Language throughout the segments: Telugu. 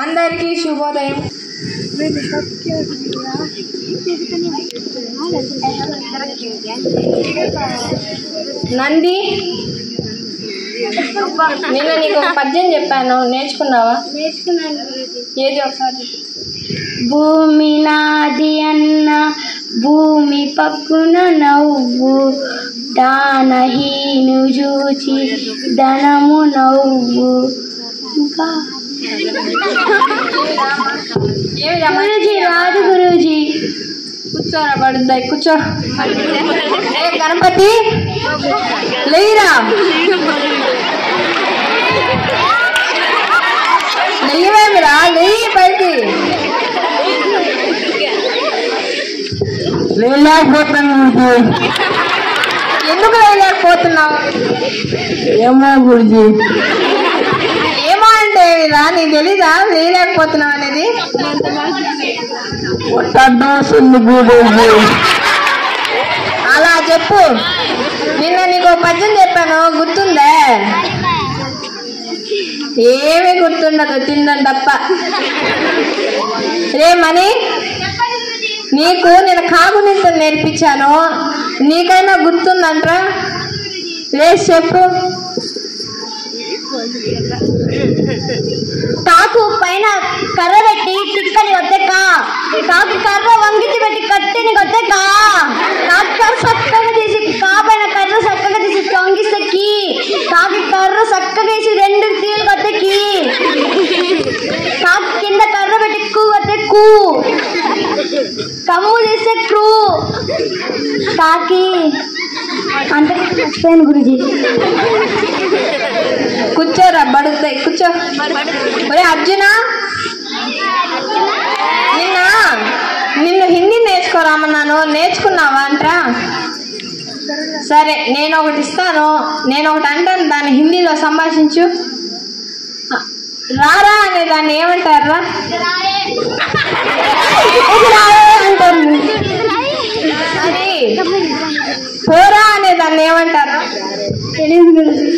అందరికీ శుభోదయం. నంది, నిన్న నీకు ఒక పద్యం చెప్పాను, నేర్చుకున్నావా? నేర్చుకున్నాను. ఏది ఒకసారి? భూమి నాది అన్న భూమి పక్కున నవ్వు, దానహీను చూచి ధనము నవ్వు. ఇంకా గురూజీ రాదు. గురూజీ కూర్చోరా, పడుద్దాయి, కూర్చో. ఏ గణపతి లేరా, లేవేమిరా, లేయి పైకి. ఎందుకు లేకపోతున్నావు? ఏమో గురుజీ. ఏమో అంటే రా, నీకు తెలీదా లేకపోతున్నావు అనేది? అలా చెప్పు. నిన్న నీకు పద్యం చెప్పాను, గుర్తుందే? ఏమీ గుర్తుండదు, తిండం తప్ప. రే మణి, నీకు నేను కాగునింతలు నేర్పించాను, నీకైనా గుర్తుందంట్రా? లేచి చెప్పు. కాకు పైన కర్ర పెట్టి టిక్కని కొత్తెక్క, కాకు కర్ర వంగితి పెట్టి కట్టిని కొత్తెక్క, కాకు కర్ర చక్కగా తీసి పైన కర్ర చక్కగా తీసి వంగిస్తెక్కి, కాకి కర్ర చక్కగా వేసి రెండు తీలు కొత్తెక్కి, కాకు కింద కర్ర పెట్టి కూ కొత్తెక్కు, కమ్ము తీస్తే క్రూ, కాకి అంటే మర్చిపోయాను గురుజీ. కూర్చోరా, బడుతాయి, కూర్చో. ఒరే అర్జున, నిన్ను హిందీ నేర్చుకోరామన్నాను, నేర్చుకున్నావా అంట్రా? సరే, నేను ఒకటి ఇస్తాను, నేను ఒకటి అంటాను, దాన్ని హిందీలో సంభాషించు. రారా అనే దాన్ని ఏమంటారా? అంటారు. అది పోరా అనే దాన్ని ఏమంటారా? తెలియదు గురుజీ.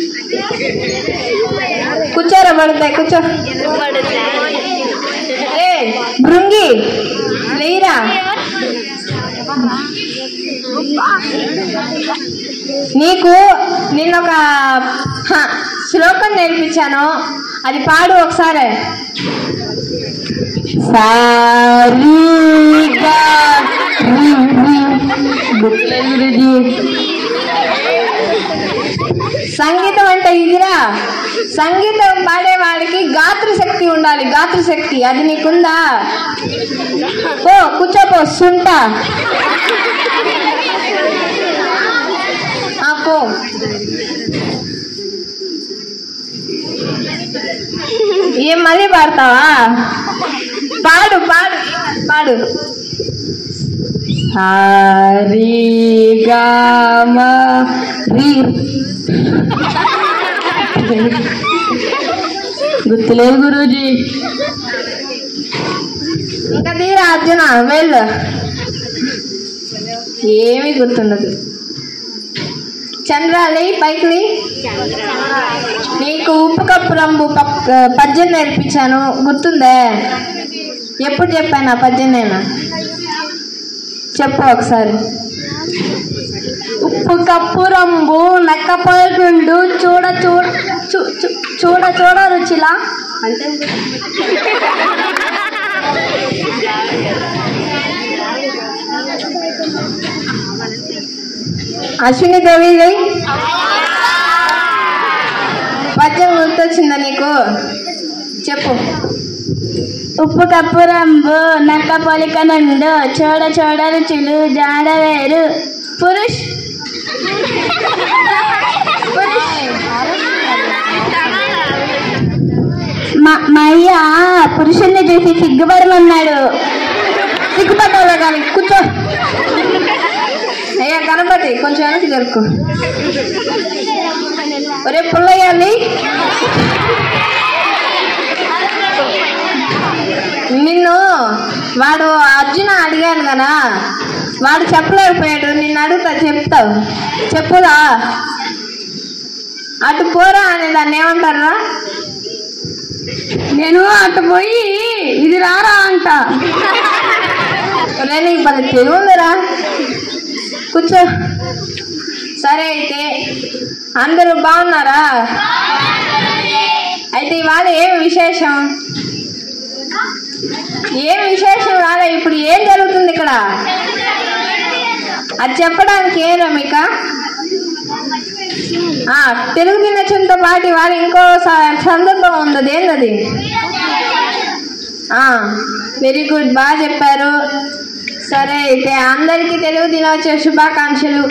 కూర్చోరా, పడుతాయి, కూర్చో. ఏ భృంగి లేరా, నీకు నిన్నొక శ్లోకం నేర్పించాను, అది పాడు ఒకసారి. సంగీతం అంటే ఇదిరా. సంగీతం పాడేవాడికి గాత్రశక్తి ఉండాలి, గాత్రశక్తి. అది నీకుందా? ఓ కూర్చోపో, సుంట. పో. ఏం మళ్ళీ పాడతావా? పాడు పాడు పాడు. హరి గమ రి. గుర్తులేదు గురూజీ. ఇంకా తీరా అర్జున, వెళ్ళు. ఏమీ గుర్తుండదు. చంద్రాలి పైకి. నీకు ఉప్పు కప్పు రంబు పద్యం నేర్పించాను, గుర్తుందే? ఎప్పుడు చెప్పాను ఆ పద్యం? నేను చెప్పు ఒకసారి. ఉప్పు కప్పు రంబు నక్కపల్గుండు చూడ చూడ చూడ చూడ రుచిలా అంటే అశ్విని దేవి పద్యం గుర్తొచ్చిందా నీకు? చెప్పు. ఉప్పు కప్పు రంబు నక్క పొలిక నుండు చూడ చూడ రుచులు జాడవేరు. పురుష్ మా అయ్య పురుషుణ్ణి చూసి సిగ్గుపడమన్నాడు. సిగ్గుపడ్డావులే కానీ కూర్చో. అయ్యా గణపతి, కొంచెం వెనక్కి జరుపు. ఒరే పుల్లయ్యాలి, నిన్ను వాడు అర్జున అడిగాను కదా, వాడు చెప్పలేకపోయాడు, నిన్ను అడుగుతా, చెప్తావు? చెప్పుదా? అటు పోరా అనే దాన్ని ఏమంటారా? నేను అటు పోయి ఇది రారా అంట. నీకు పది తెలుగు ఉందిరా, కూర్చో. సరే అయితే అందరూ బాగున్నారా? అయితే ఇవాళ ఏం విశేషం? ఏం విశేషం రాలే. ఇప్పుడు ఏం జరుగుతుంది ఇక్కడ అది చెప్పడానికి ఏనా మీక? తెలుగు దినోత్సవంతో పాటు ఇవాళ ఇంకో సందర్భం ఉంది. అదేంటది? వెరీ గుడ్, బాగా చెప్పారు. సరే అయితే అందరికీ తెలుగు దినోత్సవ శుభాకాంక్షలు.